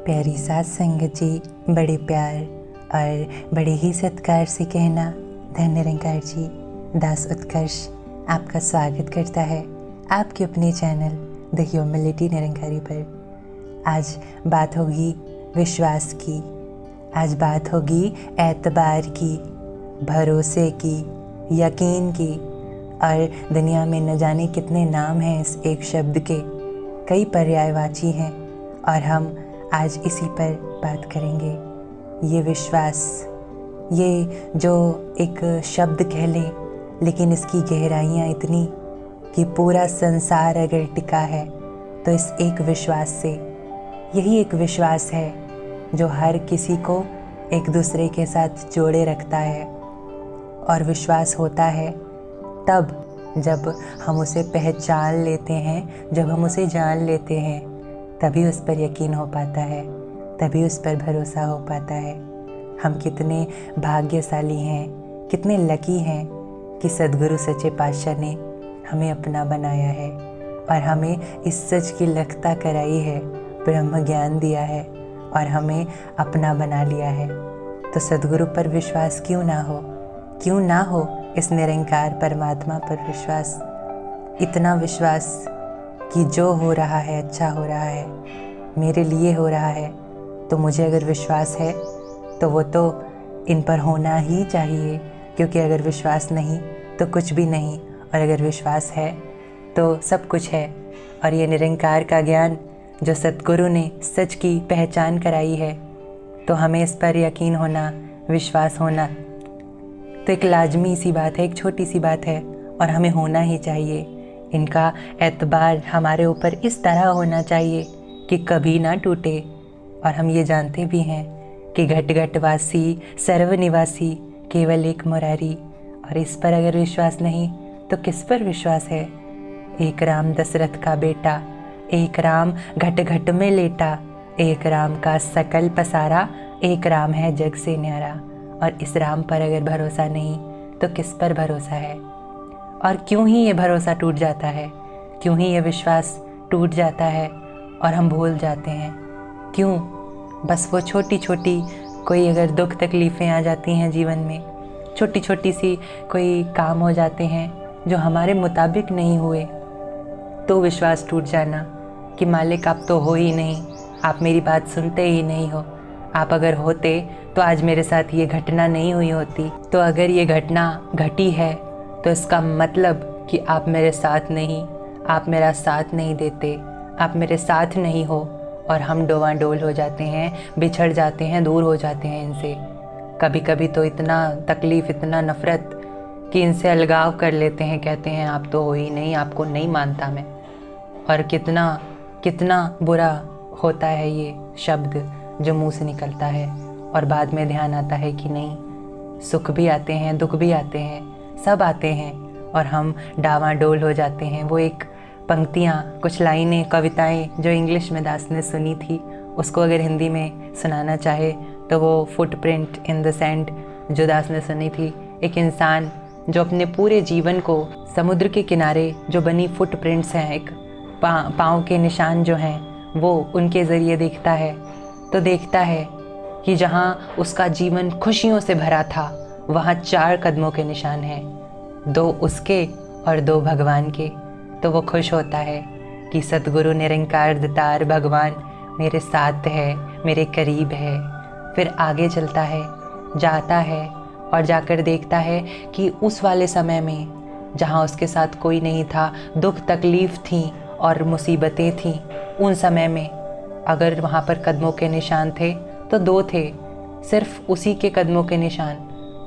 प्यारी सास संगत जी, बड़े प्यार और बड़े ही सत्कार से कहना धन निरंकार जी, दास उत्कर्ष आपका स्वागत करता है आपके अपने चैनल द ह्यूमिलिटी निरंकारी पर। आज बात होगी विश्वास की, आज बात होगी एतबार की, भरोसे की, यकीन की। और दुनिया में न जाने कितने नाम हैं इस एक शब्द के, कई पर्यायवाची हैं और हम आज इसी पर बात करेंगे। ये विश्वास, ये जो एक शब्द कह लें लेकिन इसकी गहराइयाँ इतनी कि पूरा संसार अगर टिका है तो इस एक विश्वास से। यही एक विश्वास है जो हर किसी को एक दूसरे के साथ जोड़े रखता है। और विश्वास होता है तब जब हम उसे पहचान लेते हैं, जब हम उसे जान लेते हैं, तभी उस पर यकीन हो पाता है, तभी उस पर भरोसा हो पाता है। हम कितने भाग्यशाली हैं, कितने लकी हैं कि सद्गुरु सच्चे पातशाह ने हमें अपना बनाया है और हमें इस सच की लखता कराई है, ब्रह्म ज्ञान दिया है और हमें अपना बना लिया है। तो सद्गुरु पर विश्वास क्यों ना हो, क्यों ना हो इस निरंकार परमात्मा पर विश्वास। इतना विश्वास कि जो हो रहा है अच्छा हो रहा है, मेरे लिए हो रहा है। तो मुझे अगर विश्वास है तो वो तो इन पर होना ही चाहिए, क्योंकि अगर विश्वास नहीं तो कुछ भी नहीं, और अगर विश्वास है तो सब कुछ है। और ये निरंकार का ज्ञान जो सतगुरु ने सच की पहचान कराई है, तो हमें इस पर यकीन होना, विश्वास होना तो एक लाजमी सी बात है, एक छोटी सी बात है और हमें होना ही चाहिए। इनका एतबार हमारे ऊपर इस तरह होना चाहिए कि कभी ना टूटे। और हम ये जानते भी हैं कि घट घट वासी सर्वनिवासी केवल एक मुरारी। और इस पर अगर विश्वास नहीं तो किस पर विश्वास है। एक राम दशरथ का बेटा, एक राम घट घट में लेटा, एक राम का सकल पसारा, एक राम है जग से न्यारा। और इस राम पर अगर भरोसा नहीं तो किस पर भरोसा है। और क्यों ही ये भरोसा टूट जाता है, क्यों ही ये विश्वास टूट जाता है और हम भूल जाते हैं। क्यों? बस वो छोटी छोटी कोई अगर दुख तकलीफ़ें आ जाती हैं जीवन में, छोटी छोटी सी कोई काम हो जाते हैं जो हमारे मुताबिक नहीं हुए, तो विश्वास टूट जाना कि मालिक आप तो हो ही नहीं, आप मेरी बात सुनते ही नहीं हो। आप अगर होते तो आज मेरे साथ ये घटना नहीं हुई होती। तो अगर ये घटना घटी है तो इसका मतलब कि आप मेरे साथ नहीं, आप मेरा साथ नहीं देते, आप मेरे साथ नहीं हो। और हम डोवाडोल हो जाते हैं, बिछड़ जाते हैं, दूर हो जाते हैं इनसे। कभी कभी तो इतना तकलीफ़, इतना नफ़रत कि इनसे अलगाव कर लेते हैं, कहते हैं आप तो हो ही नहीं, आपको नहीं मानता मैं। और कितना कितना बुरा होता है ये शब्द जो मुंह से निकलता है और बाद में ध्यान आता है कि नहीं, सुख भी आते हैं, दुख भी आते हैं, सब आते हैं और हम डावाडोल हो जाते हैं। वो एक पंक्तियाँ, कुछ लाइनें, कविताएं जो इंग्लिश में दास ने सुनी थी, उसको अगर हिंदी में सुनाना चाहे तो वो फुटप्रिंट इन द सैंड जो दास ने सुनी थी। एक इंसान जो अपने पूरे जीवन को समुद्र के किनारे जो बनी फुटप्रिंट्स हैं, एक पाँव के निशान जो हैं, वो उनके ज़रिए देखता है तो देखता है कि जहाँ उसका जीवन खुशियों से भरा था वहाँ 4 कदमों के निशान हैं, 2 उसके और 2 भगवान के। तो वो खुश होता है कि सतगुरु निरंकार दातार भगवान मेरे साथ है, मेरे करीब है। फिर आगे चलता है, जाता है और जाकर देखता है कि उस वाले समय में जहाँ उसके साथ कोई नहीं था, दुख तकलीफ़ थी और मुसीबतें थीं, उन समय में अगर वहाँ पर कदमों के निशान थे तो 2 थे, सिर्फ उसी के कदमों के निशान।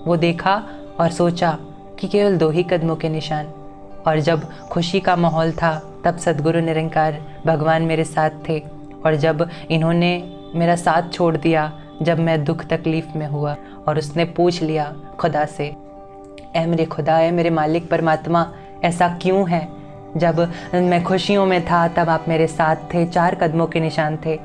वो देखा और सोचा कि केवल 2 ही कदमों के निशान। और जब खुशी का माहौल था तब सद्गुरु निरंकार भगवान मेरे साथ थे। और जब इन्होंने मेरा साथ छोड़ दिया, जब मैं दुख तकलीफ़ में हुआ और उसने पूछ लिया खुदा से, ऐ मेरे खुदा, ऐ मेरे मालिक परमात्मा, ऐसा क्यों है? जब मैं खुशियों में था तब आप मेरे साथ थे, 4 कदमों के निशान थे।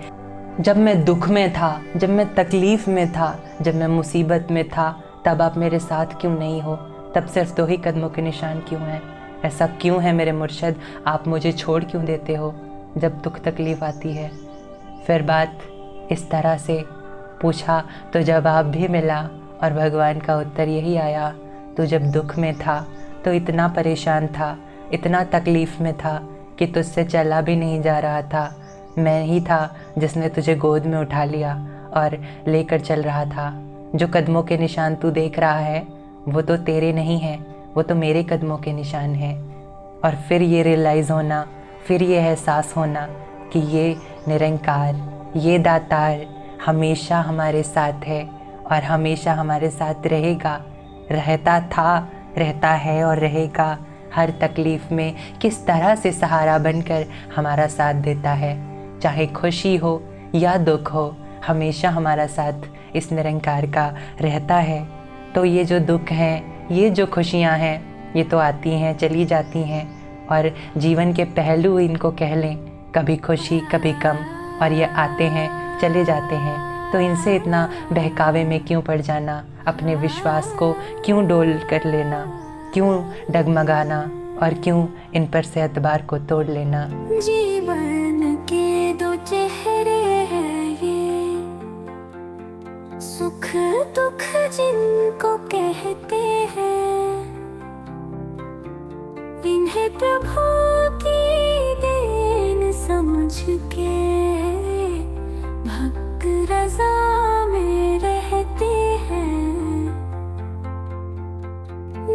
जब मैं दुख में था, जब मैं तकलीफ़ में था, जब मैं मुसीबत में था, तब आप मेरे साथ क्यों नहीं हो? तब सिर्फ 2 ही कदमों के निशान क्यों हैं? ऐसा क्यों है मेरे मुर्शद, आप मुझे छोड़ क्यों देते हो जब दुख तकलीफ़ आती है? फिर बात इस तरह से पूछा तो जवाब भी मिला और भगवान का उत्तर यही आया, तू जब दुख में था तो इतना परेशान था, इतना तकलीफ़ में था कि तुझसे चला भी नहीं जा रहा था। मैं ही था जिसने तुझे गोद में उठा लिया और लेकर चल रहा था। जो कदमों के निशान तू देख रहा है वो तो तेरे नहीं हैं, वो तो मेरे कदमों के निशान हैं। और फिर ये रियलाइज़ होना, फिर ये एहसास होना कि ये निरंकार, ये दातार हमेशा हमारे साथ है और हमेशा हमारे साथ रहेगा, रहता था, रहता है और रहेगा। हर तकलीफ़ में किस तरह से सहारा बनकर हमारा साथ देता है, चाहे खुशी हो या दुख हो, हमेशा हमारा साथ इस निरंकार का रहता है। तो ये जो दुख हैं, ये जो खुशियाँ हैं, ये तो आती हैं चली जाती हैं और जीवन के पहलू इनको कह लें, कभी खुशी कभी गम, और ये आते हैं चले जाते हैं। तो इनसे इतना बहकावे में क्यों पड़ जाना, अपने विश्वास को क्यों डोल कर लेना, क्यों डगमगाना और क्यों इन पर से एतबार को तोड़ लेना। जीवन के दो चेहरे हैं ये, सुख दुख जिनको कहते हैं, इन्हें प्रभु की देन समझ के भक्त रज़ा में रहते हैं।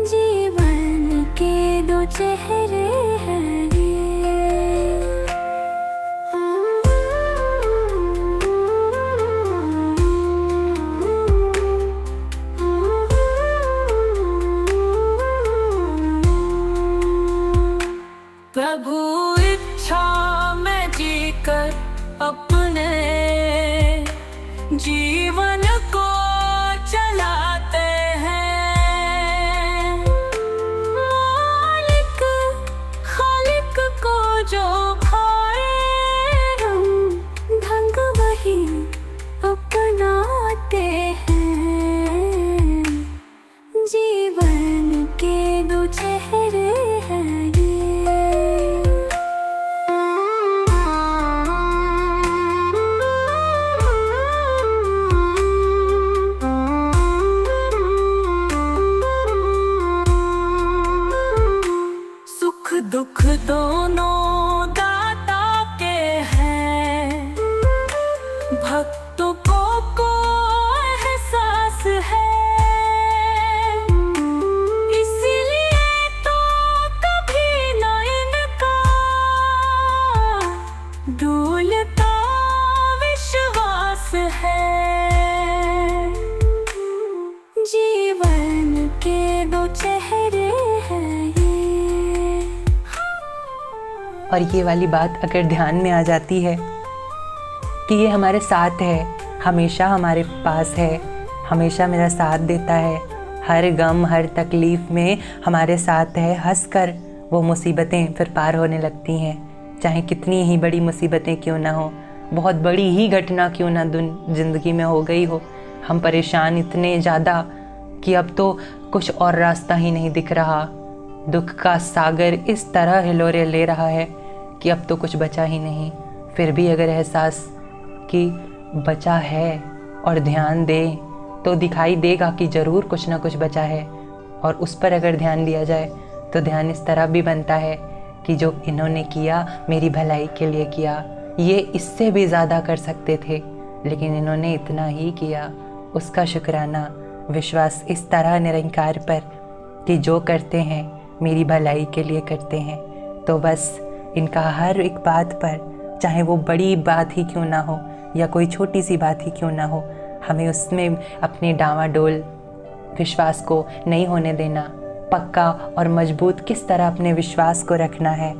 जीवन के दो चेहरे हैं ये। प्रभु इच्छा में जीकर अपने जीवन को चलाते हैं। मालिक खालिक को जो भाए हम ढंग वही अपनाते हैं। जीवन के दो चेहरे हैं ये। दुख दोनों दाता के हैं, भक्तों को एहसास है, इसलिए तो कभी न इनका डोलता विश्वास है। जीवन के दो चेहरे हैं ये। और ये वाली बात अगर ध्यान में आ जाती है कि ये हमारे साथ है, हमेशा हमारे पास है, हमेशा मेरा साथ देता है, हर गम हर तकलीफ़ में हमारे साथ है, हंसकर वो मुसीबतें फिर पार होने लगती हैं। चाहे कितनी ही बड़ी मुसीबतें क्यों ना हो, बहुत बड़ी ही घटना क्यों ना ज़िंदगी में हो गई हो, हम परेशान इतने ज़्यादा कि अब तो कुछ और रास्ता ही नहीं दिख रहा। दुख का सागर इस तरह हिलोरे ले रहा है कि अब तो कुछ बचा ही नहीं। फिर भी अगर एहसास कि बचा है और ध्यान दे तो दिखाई देगा कि ज़रूर कुछ ना कुछ बचा है, और उस पर अगर ध्यान दिया जाए तो ध्यान इस तरह भी बनता है कि जो इन्होंने किया मेरी भलाई के लिए किया, ये इससे भी ज़्यादा कर सकते थे लेकिन इन्होंने इतना ही किया। उसका शुक्राना, विश्वास इस तरह निरंकार पर कि जो करते हैं मेरी भलाई के लिए करते हैं। तो बस इनका हर एक बात पर, चाहे वो बड़ी बात ही क्यों ना हो या कोई छोटी सी बात ही क्यों ना हो, हमें उसमें अपने डावाडोल विश्वास को नहीं होने देना। पक्का और मजबूत किस तरह अपने विश्वास को रखना है।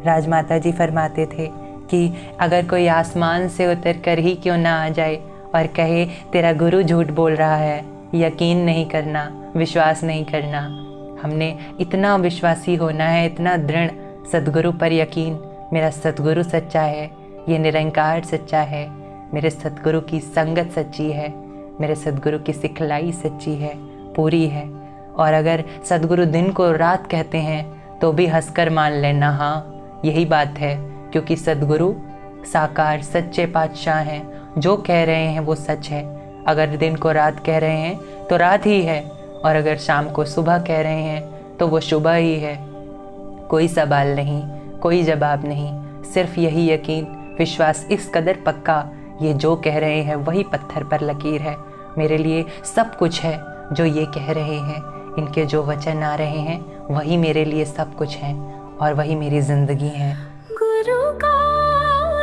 राजमाता जी फरमाते थे कि अगर कोई आसमान से उतर कर ही क्यों ना आ जाए और कहे तेरा गुरु झूठ बोल रहा है, यकीन नहीं करना, विश्वास नहीं करना। हमने इतना विश्वासी होना है, इतना दृढ़ सद्गुरु पर यकीन, मेरा सद्गुरु सच्चा है, ये निरंकार सच्चा है, मेरे सद्गुरु की संगत सच्ची है, मेरे सद्गुरु की सिखलाई सच्ची है, पूरी है। और अगर सद्गुरु दिन को रात कहते हैं तो भी हंसकर मान लेना, हाँ यही बात है, क्योंकि सद्गुरु साकार सच्चे पातशाह हैं जो कह रहे हैं वो सच है। अगर दिन को रात कह रहे हैं तो रात ही है, और अगर शाम को सुबह कह रहे हैं तो वो सुबह ही है। कोई सवाल नहीं, कोई जवाब नहीं, सिर्फ यही यकीन, विश्वास इस कदर पक्का, ये जो कह रहे हैं वही पत्थर पर लकीर है। मेरे लिए सब कुछ है जो ये कह रहे हैं, इनके जो वचन आ रहे हैं वही मेरे लिए सब कुछ है, और वही मेरी ज़िंदगी है। गुरु का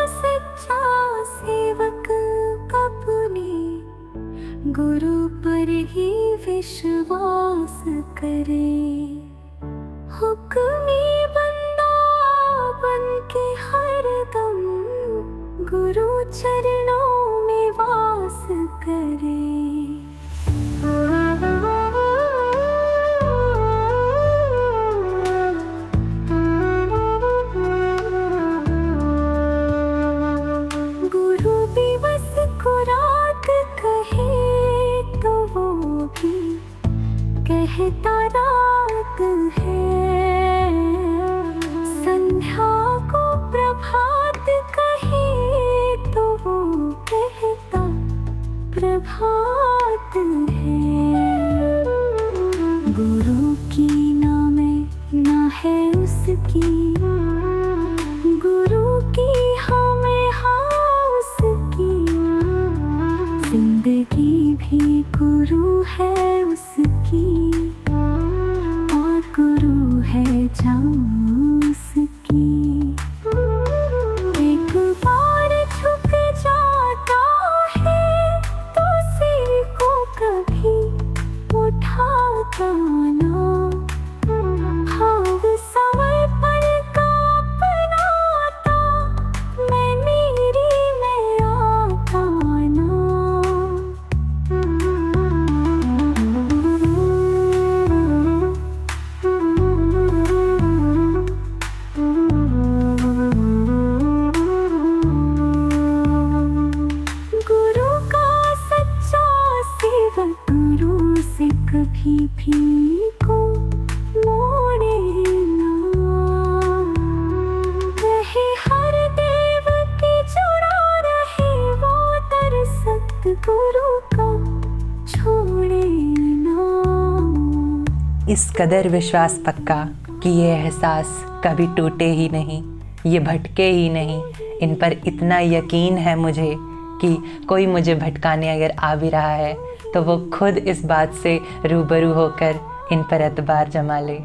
सच्चा सेवक अपने गुरु पर ही विश्वास करे। हुक्मी बंदा बन के हरदम गुरु चरणों में वास करे। गुरु भी बस को रात कहे तो वो भी कहता रात है। संध्या को प्रभात कहे तो वो कहता प्रभात है। गुरु की ना मैं ना है उसकी, गुरु की हमें हाँ उसकी। जिंदगी भी गुरु है उसकी, और गुरु है जान उसकी। एक बार झुक जाता है तो सिर को कभी उठाता ना। भाव समर्पण का अपनाता, मैं मेरी में आता ना। गुरु का सच्चा सेवक गुरु से कभी भी को मोड़े ना। रहे हर देव की जुड़ा रहे वो दर सतगुरु का छोड़े ना। इस कदर विश्वास पक्का कि ये एहसास कभी टूटे ही नहीं, ये भटके ही नहीं। इन पर इतना यकीन है मुझे कि कोई मुझे भटकाने अगर आ भी रहा है तो वो खुद इस बात से रूबरू होकर इन पर एतबार जमा ले।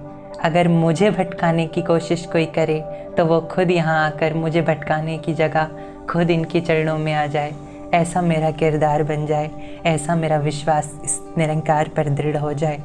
अगर मुझे भटकाने की कोशिश कोई करे तो वो खुद यहाँ आकर मुझे भटकाने की जगह खुद इनके चरणों में आ जाए। ऐसा मेरा किरदार बन जाए, ऐसा मेरा विश्वास इस निरंकार पर दृढ़ हो जाए।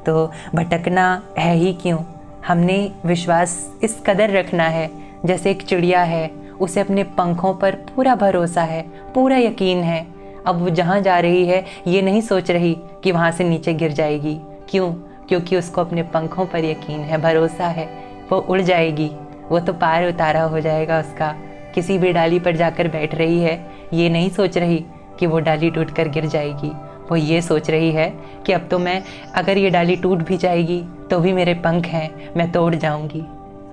तो भटकना है ही क्यों, हमने विश्वास इस कदर रखना है जैसे एक चिड़िया है, उसे अपने पंखों पर पूरा भरोसा है, पूरा यकीन है। अब वो जहाँ जा रही है ये नहीं सोच रही कि वहाँ से नीचे गिर जाएगी। क्यों? क्योंकि उसको अपने पंखों पर यकीन है, भरोसा है, वो उड़ जाएगी, वो तो पार उतारा हो जाएगा उसका। किसी भी डाली पर जाकर बैठ रही है, ये नहीं सोच रही कि वो डाली टूटकर गिर जाएगी। वो ये सोच रही है कि अब तो मैं, अगर ये डाली टूट भी जाएगी तो भी मेरे पंख हैं, मैं तो उड़ जाऊंगी।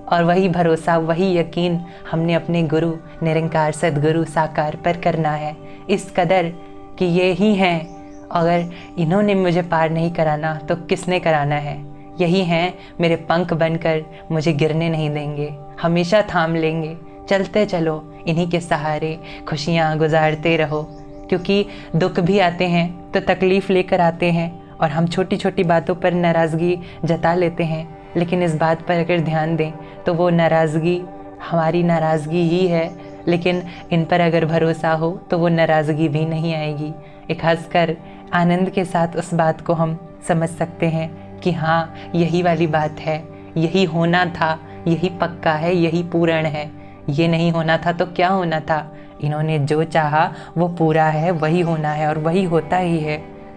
और वही भरोसा, वही यकीन हमने अपने गुरु निरंकार सद्गुरु साकार पर करना है, इस कदर कि ये ही हैं। अगर इन्होंने मुझे पार नहीं कराना तो किसने कराना है? यही हैं मेरे पंख बनकर मुझे गिरने नहीं देंगे, हमेशा थाम लेंगे। चलते चलो, इन्हीं के सहारे खुशियाँ गुजारते रहो। क्योंकि दुख भी आते हैं तो तकलीफ़ लेकर आते हैं, और हम छोटी छोटी बातों पर नाराज़गी जता लेते हैं। लेकिन इस बात पर अगर ध्यान दें तो वो नाराज़गी हमारी नाराज़गी ही है, लेकिन इन पर अगर भरोसा हो तो वो नाराज़गी भी नहीं आएगी। एक हंसकर आनंद के साथ उस बात को हम समझ सकते हैं कि हाँ, यही वाली बात है, यही होना था, यही पक्का है, यही पूर्ण है। ये नहीं होना था तो क्या होना था? इन्होंने जो चाहा वो पूरा है, वही होना है और वही होता ही है।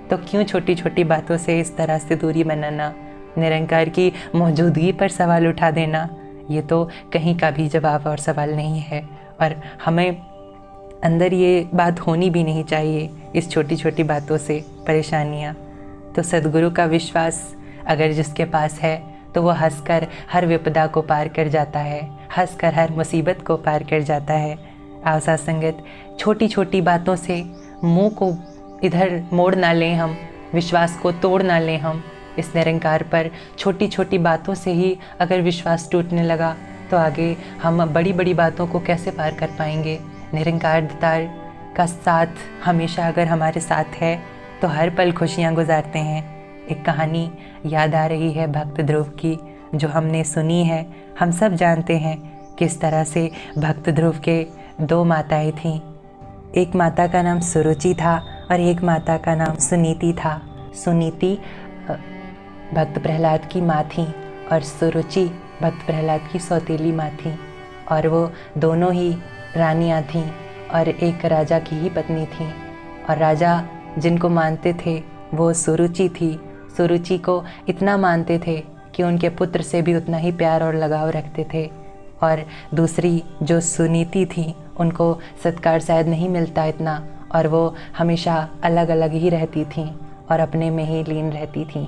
तो क्यों छोटी छोटी बातों से इस तरह से दूरी बनाना, निरंकार की मौजूदगी पर सवाल उठा देना? ये तो कहीं का भी जवाब और सवाल नहीं है, और हमें अंदर ये बात होनी भी नहीं चाहिए, इस छोटी छोटी बातों से परेशानियाँ। तो सद्गुरु का विश्वास अगर जिसके पास है तो वो हंसकर हर विपदा को पार कर जाता है, हंसकर हर मुसीबत को पार कर जाता है। आओ साथ संगत, छोटी छोटी बातों से मुंह को इधर मोड़ ना लें हम, विश्वास को तोड़ ना लें हम इस निरंकार पर। छोटी छोटी बातों से ही अगर विश्वास टूटने लगा तो आगे हम बड़ी बड़ी बातों को कैसे पार कर पाएंगे। निरंकार दातार का साथ हमेशा अगर हमारे साथ है तो हर पल खुशियाँ गुजारते हैं। एक कहानी याद आ रही है भक्त ध्रुव की, जो हमने सुनी है, हम सब जानते हैं किस तरह से भक्त ध्रुव के 2 माताएं थीं। एक माता का नाम सुरुचि था और एक माता का नाम सुनीति था। सुनीति भक्त प्रहलाद की माँ थी और सुरुचि भक्त प्रहलाद की सौतेली माँ थी, और वो दोनों ही रानियाँ थीं और एक राजा की ही पत्नी थी। और राजा जिनको मानते थे वो सुरुचि थी। सुरुचि को इतना मानते थे कि उनके पुत्र से भी उतना ही प्यार और लगाव रखते थे। और दूसरी जो सुनीति थी उनको सत्कार शायद नहीं मिलता इतना, और वो हमेशा अलग अलग ही रहती थीं और अपने में ही लीन रहती थीं।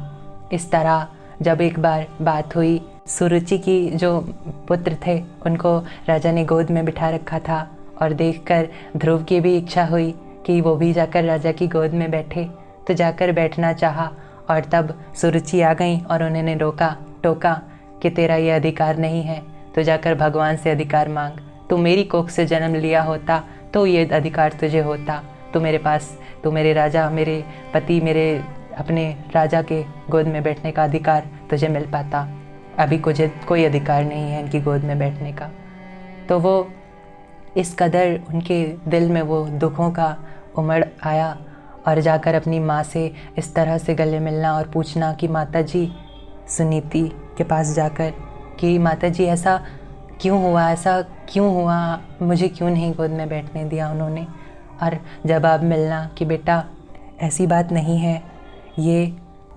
इस तरह जब एक बार बात हुई, सुरुचि की जो पुत्र थे उनको राजा ने गोद में बिठा रखा था, और देखकर ध्रुव की भी इच्छा हुई कि वो भी जाकर राजा की गोद में बैठे। तो जाकर बैठना चाहा, और तब सुरुचि आ गई और उन्होंने टोका कि तेरा ये अधिकार नहीं है, तो जाकर भगवान से अधिकार मांग। तू मेरी कोख से जन्म लिया होता तो ये अधिकार तुझे होता, तो मेरे पास, तो मेरे राजा, मेरे पति, मेरे अपने राजा के गोद में बैठने का अधिकार तुझे मिल पाता। अभी कोई अधिकार नहीं है इनकी गोद में बैठने का। तो वो इस कदर उनके दिल में वो दुखों का उमड़ आया, और जाकर अपनी माँ से इस तरह से गले मिलना और पूछना कि माता जी, सुनीति के पास जाकर कि माता जी ऐसा क्यों हुआ, मुझे क्यों नहीं गोद में बैठने दिया उन्होंने। और जवाब मिलना कि बेटा ऐसी बात नहीं है, ये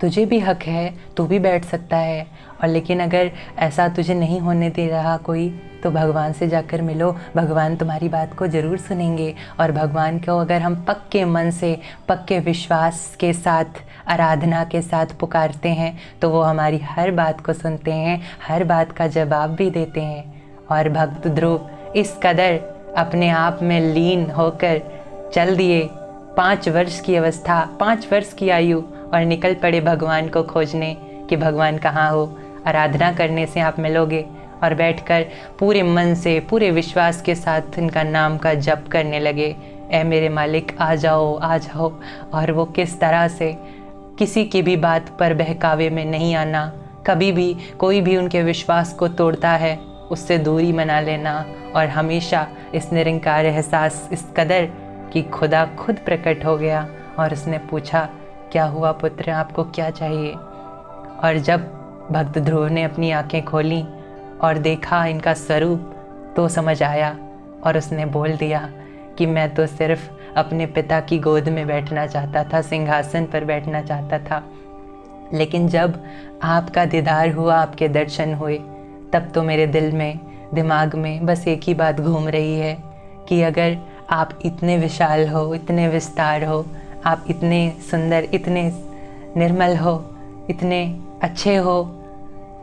तुझे भी हक है, तू भी बैठ सकता है, और लेकिन अगर ऐसा तुझे नहीं होने दे रहा कोई तो भगवान से जाकर मिलो, भगवान तुम्हारी बात को ज़रूर सुनेंगे। और भगवान को अगर हम पक्के मन से, पक्के विश्वास के साथ, आराधना के साथ पुकारते हैं तो वो हमारी हर बात को सुनते हैं, हर बात का जवाब भी देते हैं। और भक्त ध्रुव इस कदर अपने आप में लीन होकर चल दिए। 5 वर्ष की अवस्था, 5 वर्ष की आयु, और निकल पड़े भगवान को खोजने कि भगवान कहाँ हो। आराधना करने से आप मिलोगे, और बैठकर पूरे मन से, पूरे विश्वास के साथ इनका नाम का जप करने लगे, ऐ मेरे मालिक आ जाओ, आ जाओ। और वो किस तरह से किसी की भी बात पर बहकावे में नहीं आना, कभी भी कोई भी उनके विश्वास को तोड़ता है उससे दूरी बना लेना, और हमेशा इस निरंकार एहसास इस कदर कि खुदा खुद प्रकट हो गया और उसने पूछा, क्या हुआ पुत्र, आपको क्या चाहिए। और जब भक्त ध्रुव ने अपनी आंखें खोलीं और देखा इनका स्वरूप तो समझ आया, और उसने बोल दिया कि मैं तो सिर्फ अपने पिता की गोद में बैठना चाहता था, सिंहासन पर बैठना चाहता था, लेकिन जब आपका दीदार हुआ, आपके दर्शन हुए, तब तो मेरे दिल में, दिमाग में बस एक ही बात घूम रही है कि अगर आप इतने विशाल हो, इतने विस्तार हो, आप इतने सुंदर, इतने निर्मल हो, इतने अच्छे हो,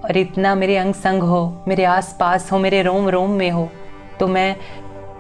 और इतना मेरे अंग संग हो, मेरे आस पास हो, मेरे रोम रोम में हो, तो मैं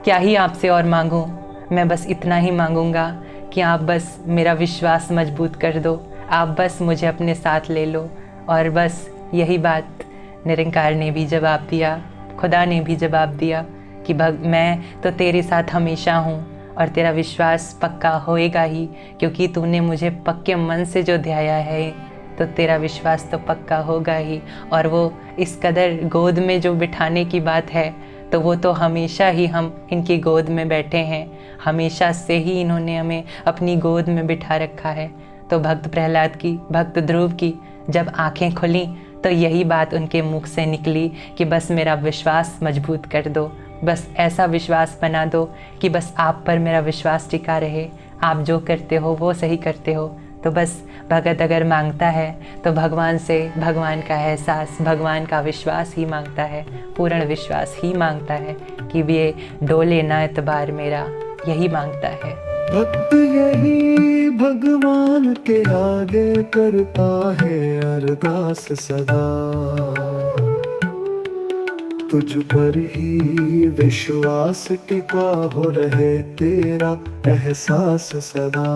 क्या ही आपसे और मांगूं। मैं बस इतना ही मांगूंगा कि आप बस मेरा विश्वास मजबूत कर दो, आप बस मुझे अपने साथ ले लो। और बस यही बात निरंकार ने भी जवाब दिया, खुदा ने भी जवाब दिया कि मैं तो तेरे साथ हमेशा हूँ, और तेरा विश्वास पक्का होएगा ही, क्योंकि तूने मुझे पक्के मन से जो ध्याया है, तो तेरा विश्वास तो पक्का होगा ही। और वो इस कदर गोद में जो बिठाने की बात है, तो वो तो हमेशा ही हम इनकी गोद में बैठे हैं, हमेशा से ही इन्होंने हमें अपनी गोद में बिठा रखा है। तो भक्त प्रहलाद की, भक्त ध्रुव की जब आंखें खुली तो यही बात उनके मुख से निकली कि बस मेरा विश्वास मजबूत कर दो, बस ऐसा विश्वास बना दो कि बस आप पर मेरा विश्वास टिका रहे, आप जो करते हो वो सही करते हो। तो बस भगत अगर मांगता है तो भगवान से भगवान का एहसास, भगवान का विश्वास ही मांगता है, पूर्ण विश्वास ही मांगता है कि ये डोले ना एतबार मेरा, यही मांगता है। भक्त यही भगवान के आगे करता है अरदास सदा, तुझ पर ही विश्वास टिका हो रहे, तेरा एहसास सदा।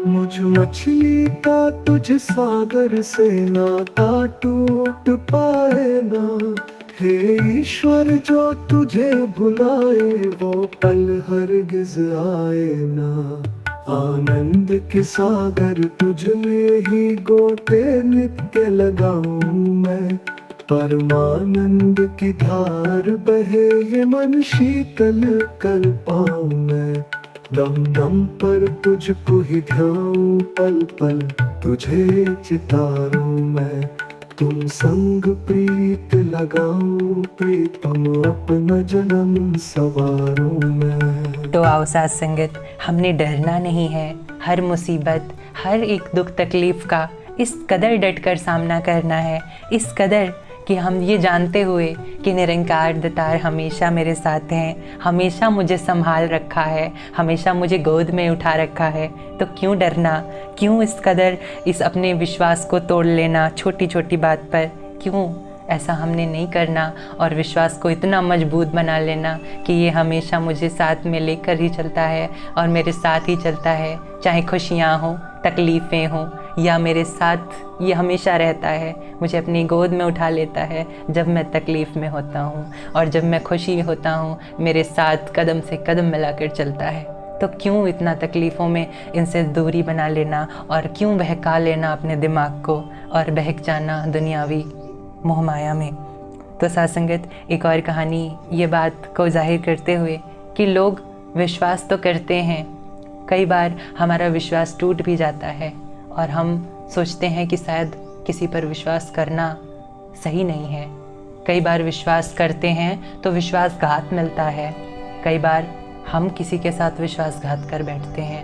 मुझ मछली का तुझ सागर से नाता टूट पाए ना। हे ईश्वर जो तुझे भुलाए, वो पल हरगिज आए ना। आनंद के सागर तुझ में ही गोते नित्य लगाऊं मैं। परमानंद की धार बहे, ये मन शीतल कर पाऊं मैं। दम दम पर तुझको ही ध्याऊं, पल पल तुझे चितारूं मैं। तुम संग प्रीत लगाऊं, प्रीतम अपना जन्म सवारूं मैं। तो आओ साथ संगत, हमने डरना नहीं है। हर मुसीबत, हर एक दुख तकलीफ का इस कदर डट कर सामना करना है, इस कदर कि हम ये जानते हुए कि निरंकार दातार हमेशा मेरे साथ हैं, हमेशा मुझे संभाल रखा है, हमेशा मुझे गोद में उठा रखा है। तो क्यों डरना, क्यों इस कदर इस अपने विश्वास को तोड़ लेना छोटी छोटी बात पर? क्यों ऐसा हमने नहीं करना और विश्वास को इतना मजबूत बना लेना कि ये हमेशा मुझे साथ में लेकर ही चलता है और मेरे साथ ही चलता है। चाहे खुशियाँ हों, तकलीफ़ें हों, या मेरे साथ ये हमेशा रहता है, मुझे अपनी गोद में उठा लेता है जब मैं तकलीफ़ में होता हूँ, और जब मैं खुशी होता हूँ मेरे साथ कदम से कदम मिलाकर चलता है। तो क्यों इतना तकलीफ़ों में इनसे दूरी बना लेना, और क्यों बहका लेना अपने दिमाग को और बहक जाना दुनियावी मोह माया में। तो साथ संगत, एक और कहानी ये बात को जाहिर करते हुए कि लोग विश्वास तो करते हैं, कई बार हमारा विश्वास टूट भी जाता है और हम सोचते हैं कि शायद किसी पर विश्वास करना सही नहीं है। कई बार विश्वास करते हैं तो विश्वासघात मिलता है, कई बार हम किसी के साथ विश्वासघात कर बैठते हैं।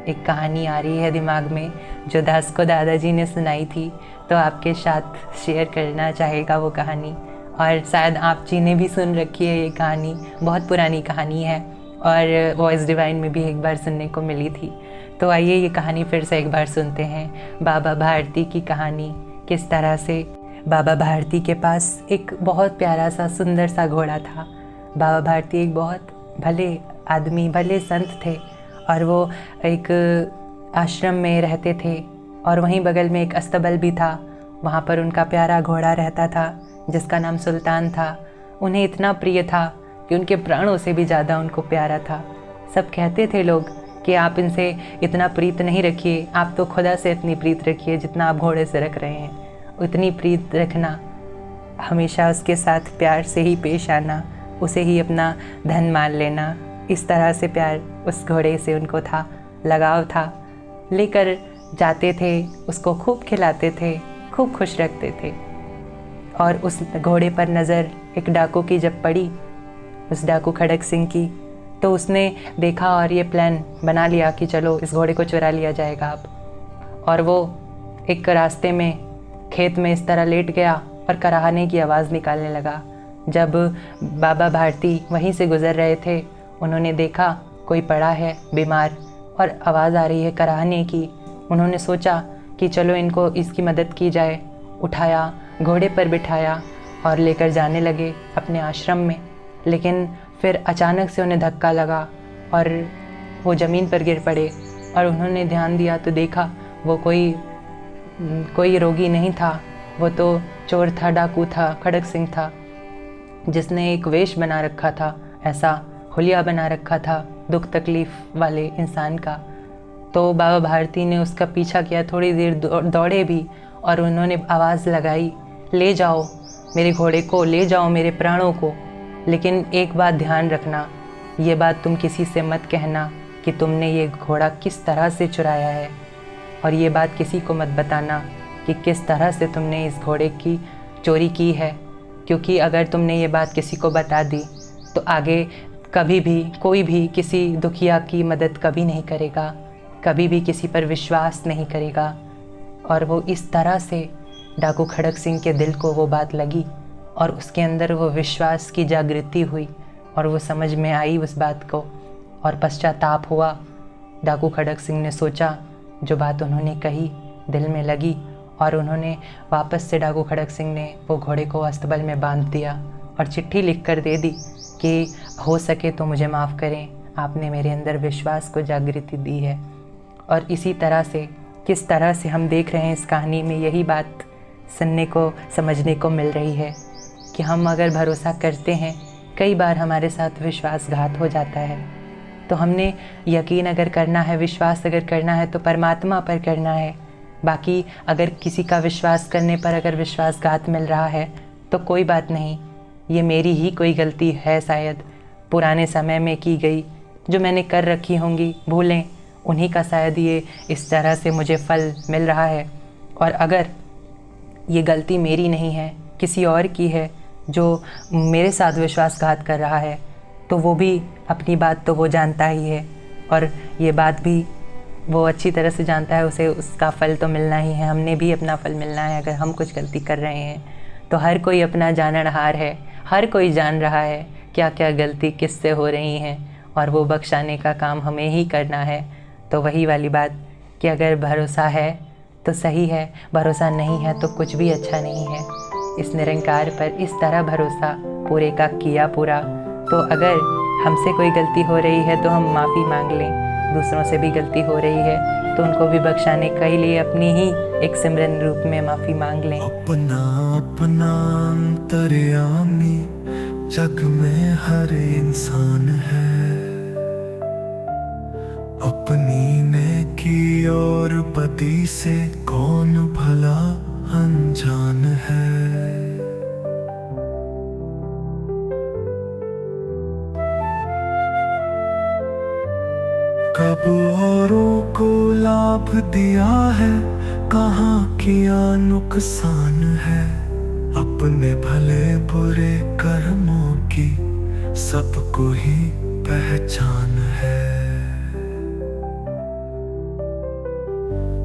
एक कहानी आ रही है दिमाग में जो दास को दादाजी ने सुनाई थी, तो आपके साथ शेयर करना चाहेगा वो कहानी। और शायद आप जी ने भी सुन रखी है ये कहानी, बहुत पुरानी कहानी है और वॉइस डिवाइन में भी एक बार सुनने को मिली थी। तो आइए ये कहानी फिर से एक बार सुनते हैं। बाबा भारती की कहानी, किस तरह से बाबा भारती के पास एक बहुत प्यारा सा सुंदर सा घोड़ा था। बाबा भारती एक बहुत भले आदमी, भले संत थे और वो एक आश्रम में रहते थे और वहीं बगल में एक अस्तबल भी था। वहाँ पर उनका प्यारा घोड़ा रहता था जिसका नाम सुल्तान था। उन्हें इतना प्रिय था कि उनके प्राणों से भी ज़्यादा उनको प्यारा था। सब कहते थे लोग कि आप इनसे इतना प्रीत नहीं रखिए, आप तो खुदा से इतनी प्रीत रखिए जितना आप घोड़े से रख रहे हैं। उतनी प्रीत रखना, हमेशा उसके साथ प्यार से ही पेश आना, उसे ही अपना धन मान लेना, इस तरह से प्यार उस घोड़े से उनको था, लगाव था। लेकर जाते थे, उसको खूब खिलाते थे, खूब खुश रखते थे। और उस घोड़े पर नज़र एक डाकू की जब पड़ी, उस डाकू खड़क सिंह की, तो उसने देखा और ये प्लान बना लिया कि चलो इस घोड़े को चुरा लिया जाएगा अब। और वो एक रास्ते में खेत में इस तरह लेट गया और कराहने की आवाज़ निकालने लगा। जब बाबा भारती वहीं से गुज़र रहे थे, उन्होंने देखा कोई पड़ा है बीमार और आवाज़ आ रही है कराहने की। उन्होंने सोचा कि चलो इनको इसकी मदद की जाए। उठाया, घोड़े पर बिठाया और लेकर जाने लगे अपने आश्रम में। लेकिन फिर अचानक से उन्हें धक्का लगा और वो ज़मीन पर गिर पड़े और उन्होंने ध्यान दिया तो देखा वो कोई रोगी नहीं था, वो तो चोर था, डाकू था, खड़क सिंह था, जिसने एक वेश बना रखा था, ऐसा हुलिया बना रखा था दुख तकलीफ़ वाले इंसान का। तो बाबा भारती ने उसका पीछा किया, थोड़ी देर दौड़े भी और उन्होंने आवाज़ लगाई, ले जाओ मेरे घोड़े को, ले जाओ मेरे प्राणों को। लेकिन एक बात ध्यान रखना, ये बात तुम किसी से मत कहना कि तुमने ये घोड़ा किस तरह से चुराया है, और ये बात किसी को मत बताना कि किस तरह से तुमने इस घोड़े की चोरी की है, क्योंकि अगर तुमने ये बात किसी को बता दी तो आगे कभी भी कोई भी किसी दुखिया की मदद कभी नहीं करेगा, कभी भी किसी पर विश्वास नहीं करेगा। और वो इस तरह से डाकू खड़क सिंह के दिल को वो बात लगी और उसके अंदर वो विश्वास की जागृति हुई और वो समझ में आई उस बात को और पश्चाताप हुआ। डाकू खड़क सिंह ने सोचा, जो बात उन्होंने कही दिल में लगी और उन्होंने वापस से डाकू खड़क सिंह ने वो घोड़े को अस्तबल में बांध दिया और चिट्ठी लिख कर दे दी कि हो सके तो मुझे माफ़ करें, आपने मेरे अंदर विश्वास को जागृति दी है। और इसी तरह से किस तरह से हम देख रहे हैं इस कहानी में यही बात सुनने को समझने को मिल रही है कि हम अगर भरोसा करते हैं, कई बार हमारे साथ विश्वासघात हो जाता है। तो हमने यकीन अगर करना है, विश्वास अगर करना है तो परमात्मा पर करना है। बाकी अगर किसी का विश्वास करने पर अगर विश्वासघात मिल रहा है तो कोई बात नहीं, ये मेरी ही कोई गलती है शायद पुराने समय में की गई, जो मैंने कर रखी होंगी भूलें, उन्हीं का शायद ये इस तरह से मुझे फल मिल रहा है। और अगर ये गलती मेरी नहीं है, किसी और की है जो मेरे साथ विश्वासघात कर रहा है, तो वो भी अपनी बात तो वो जानता ही है और ये बात भी वो अच्छी तरह से जानता है, उसे उसका फल तो मिलना ही है। हमने भी अपना फल मिलना है। अगर हम कुछ गलती कर रहे हैं तो हर कोई अपना जाननहार है, हर कोई जान रहा है क्या क्या गलती किससे हो रही हैं और वो बख्शाने का काम हमें ही करना है। तो वही वाली बात कि अगर भरोसा है तो सही है, भरोसा नहीं है तो कुछ भी अच्छा नहीं है। इस निरंकार पर इस तरह भरोसा पूरे का किया पूरा। तो अगर हमसे कोई गलती हो रही है तो हम माफ़ी मांग लें, दूसरों से भी गलती हो रही है तो उनको भी बख्शाने के लिए अपनी ही एक सिमरन रूप में माफ़ी मांग लें। अपना अपना अंतर्यामी जग में हर इंसान है, अपनी नेकी और बदी से कौन भला अनजान है। कब औरों को लाभ दिया है, कहाँ किया नुकसान है, अपने भले बुरे कर्मों की सबको ही पहचान है।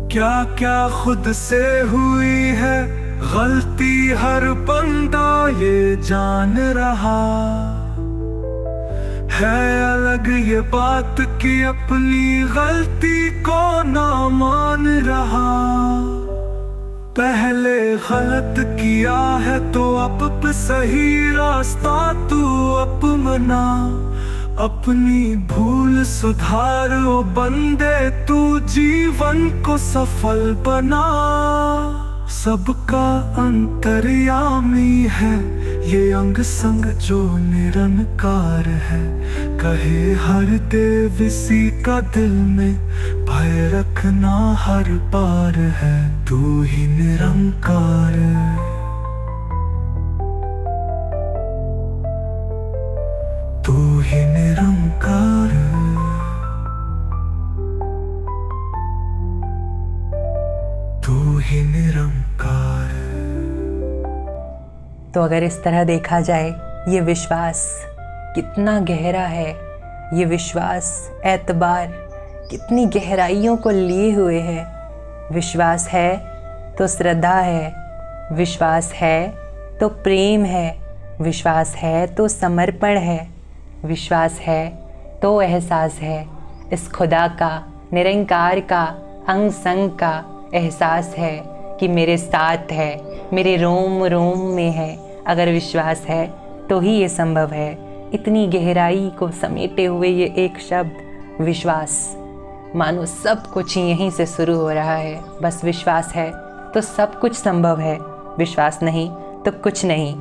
क्या क्या खुद से हुई है गलती, हर बंदा ये जान रहा है। अलग ये बात कि अपनी गलती को ना मान रहा। पहले गलत किया है तो अब सही रास्ता तू अपना, अपनी भूल सुधारो बंदे, तू जीवन को सफल बना। सबका अंतर्यामी है ये अंग संग जो निरंकार है। कहे हर देव इसी का दिल में भय रखना हर पार है। तू ही निरंकार, तू ही निरंकार, तू ही निरंकार। तो अगर इस तरह देखा जाए, ये विश्वास कितना गहरा है, ये विश्वास एतबार कितनी गहराइयों को लिए हुए है। विश्वास है तो श्रद्धा है, विश्वास है तो प्रेम है, विश्वास है तो समर्पण है, विश्वास है तो एहसास है। इस खुदा का, निरंकार का, अंग संग का एहसास है कि मेरे साथ है, मेरे रोम रोम में है। अगर विश्वास है तो ही ये संभव है। इतनी गहराई को समेटे हुए ये एक शब्द विश्वास, मानो सब कुछ यहीं से शुरू हो रहा है। बस विश्वास है तो सब कुछ संभव है, विश्वास नहीं तो कुछ नहीं।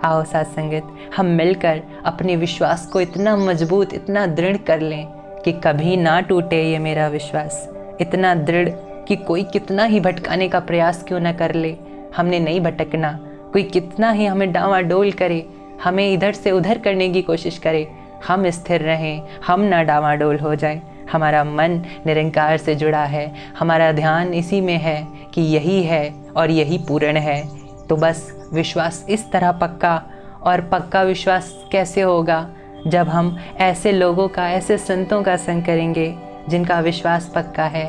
आओ साथ संगत, हम मिलकर अपने विश्वास को इतना मजबूत, इतना दृढ़ कर लें कि कभी ना टूटे ये मेरा विश्वास। इतना दृढ़ कि कोई कितना ही भटकाने का प्रयास क्यों ना कर ले, हमने नहीं भटकना। कोई कितना ही हमें डावाडोल करे, हमें इधर से उधर करने की कोशिश करे, हम स्थिर रहें, हम ना डावाडोल हो जाए। हमारा मन निरंकार से जुड़ा है, हमारा ध्यान इसी में है कि यही है और यही पूर्ण है। तो बस विश्वास इस तरह पक्का, और पक्का विश्वास कैसे होगा जब हम ऐसे लोगों का, ऐसे संतों का संग करेंगे जिनका विश्वास पक्का है।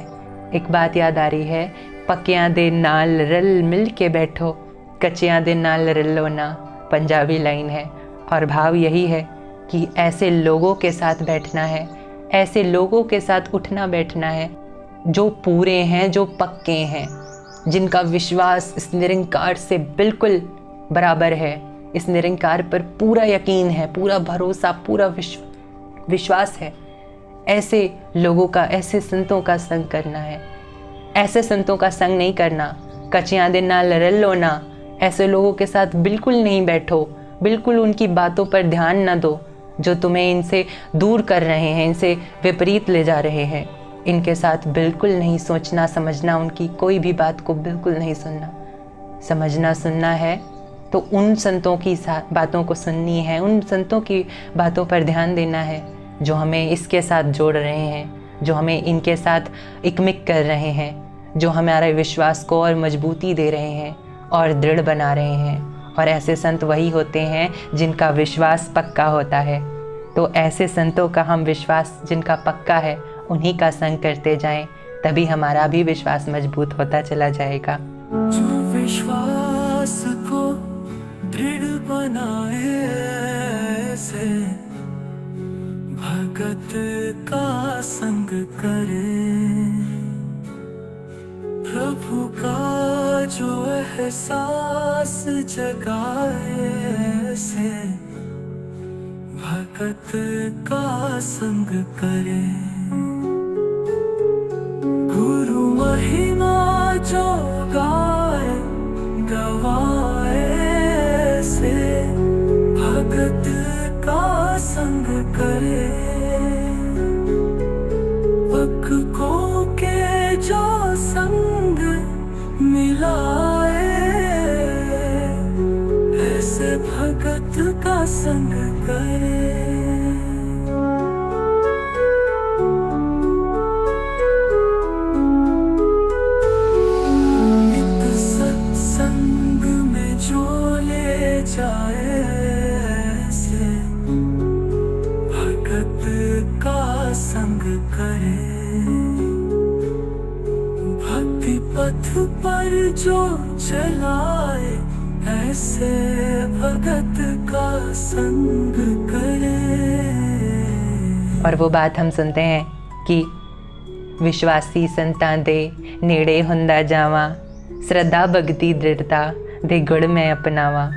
एक बात याद आ रही है, पक्कियां दे नाल रल मिल के बैठो, कच्चियां दे नाल रलो ना, पंजाबी लाइन है। और भाव यही है कि ऐसे लोगों के साथ बैठना है, ऐसे लोगों के साथ उठना बैठना है जो पूरे हैं, जो पक्के हैं। जिनका विश्वास इस निरंकार से बिल्कुल बराबर है, इस निरंकार पर पूरा यकीन है, पूरा भरोसा, पूरा विश्वास है, ऐसे लोगों का, ऐसे संतों का संग करना है। ऐसे संतों का संग नहीं करना, कचियाँ दिन ना लड़ल लो ना, ऐसे लोगों के साथ बिल्कुल नहीं बैठो, बिल्कुल उनकी बातों पर ध्यान न दो जो तुम्हें इनसे दूर कर रहे हैं, इनसे विपरीत ले जा रहे हैं। इनके साथ बिल्कुल नहीं सोचना समझना, उनकी कोई भी बात को बिल्कुल नहीं सुनना। समझना सुनना है तो उन संतों की बातों को सुननी है, उन संतों की बातों पर ध्यान देना है जो हमें इसके साथ जोड़ रहे हैं, जो हमें इनके साथ इकमिक कर रहे हैं, जो हमारे विश्वास को और मजबूती दे रहे हैं और दृढ़ बना रहे हैं। और ऐसे संत वही होते हैं जिनका विश्वास पक्का होता है। तो ऐसे संतों का हम विश्वास जिनका पक्का है उन्हीं का संग करते जाएं, तभी हमारा भी विश्वास मजबूत होता चला जाएगा। जो विश्वास को दृढ़ बनाए ऐसे भगत का संग करे, प्रभु का जो एहसास जगाए ऐसे भगत का संग करे। गुरु महिमा जो गाए गवाए ऐसे भगत का संग करे। पक्कों के जो संग मिलाए ऐसे भगत का संग करे। नित सत्संग में जो ले जाए ऐसे भगत का संग करे। भक्ति पथ पर जो चलाए ऐसे भगत का संग करे। और वो बात हम सुनते हैं कि विश्वासी संतां दे नेड़े हुंदा जावा, श्रद्धा भक्ति दृढ़ता दे गुण में अपनावा।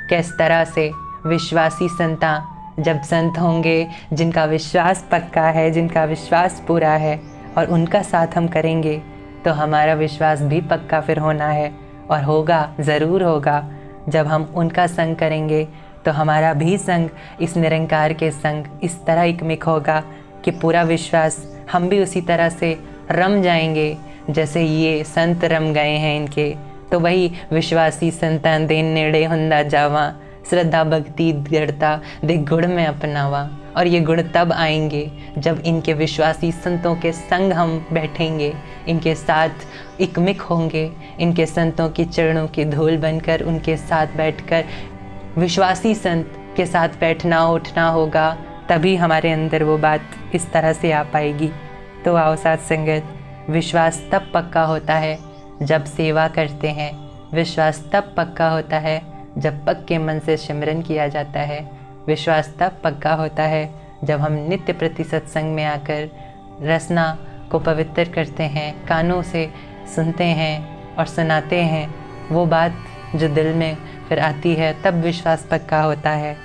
किस तरह से विश्वासी संतां जब संत होंगे जिनका विश्वास पक्का है, जिनका विश्वास पूरा है, और उनका साथ हम करेंगे तो हमारा विश्वास भी पक्का फिर होना है, और होगा, ज़रूर होगा। जब हम उनका संग करेंगे तो हमारा भी संग इस निरंकार के संग इस तरह इकमिक होगा कि पूरा विश्वास हम भी उसी तरह से रम जाएंगे जैसे ये संत रम गए हैं इनके। तो वही विश्वासी संतां दे नेड़े हुंदा जावा, श्रद्धा भक्ति दृढ़ता दे गुण में अपनावा। और ये गुण तब आएंगे जब इनके विश्वासी संतों के संग हम बैठेंगे, इनके साथ इकमिक होंगे, इनके संतों की चरणों की धूल बनकर उनके साथ बैठकर विश्वासी संत के साथ बैठना उठना होगा, तभी हमारे अंदर वो बात इस तरह से आ पाएगी। तो आओ साथ संगत, विश्वास तब पक्का होता है जब सेवा करते हैं, विश्वास तब पक्का होता है जब पक्के मन से सिमरन किया जाता है, विश्वास तब पक्का होता है जब हम नित्य प्रति सत्संग में आकर रसना को पवित्र करते हैं, कानों से सुनते हैं और सुनाते हैं वो बात जो दिल में फिर आती है, तब विश्वास पक्का होता है,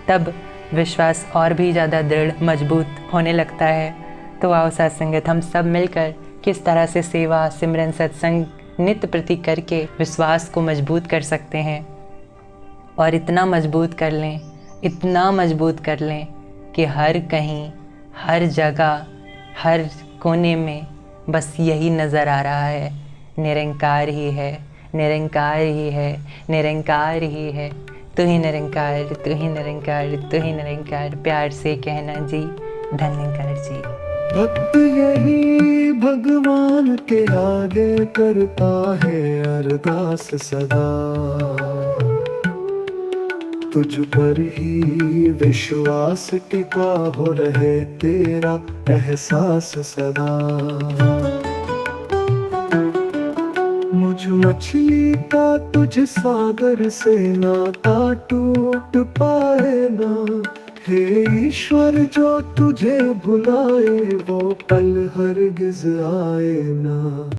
तब विश्वास और भी ज़्यादा दृढ़ मजबूत होने लगता है। तो आओ साथ संगत, हम सब मिलकर किस तरह से सेवा सिमरन सत्संग नित्य प्रति करके विश्वास को मजबूत कर सकते हैं, और इतना मजबूत कर लें, इतना मजबूत कर लें कि हर कहीं, हर जगह, हर कोने में बस यही नज़र आ रहा है, निरंकार ही है, निरंकार ही है, निरंकार ही है। तू ही निरंकार, तू ही निरंकार, तू ही निरंकार, प्यार से कहना जी, धन्यकार जी। भक्त यही भगवान के आगे करता है अरदास सदा, तुझ पर ही विश्वास टिका हो रहे तेरा एहसास सदा। मुझ मछली का तुझ सागर से नाता टूट पाए ना, हे ईश्वर जो तुझे भुलाए वो पल हरगिज आए ना।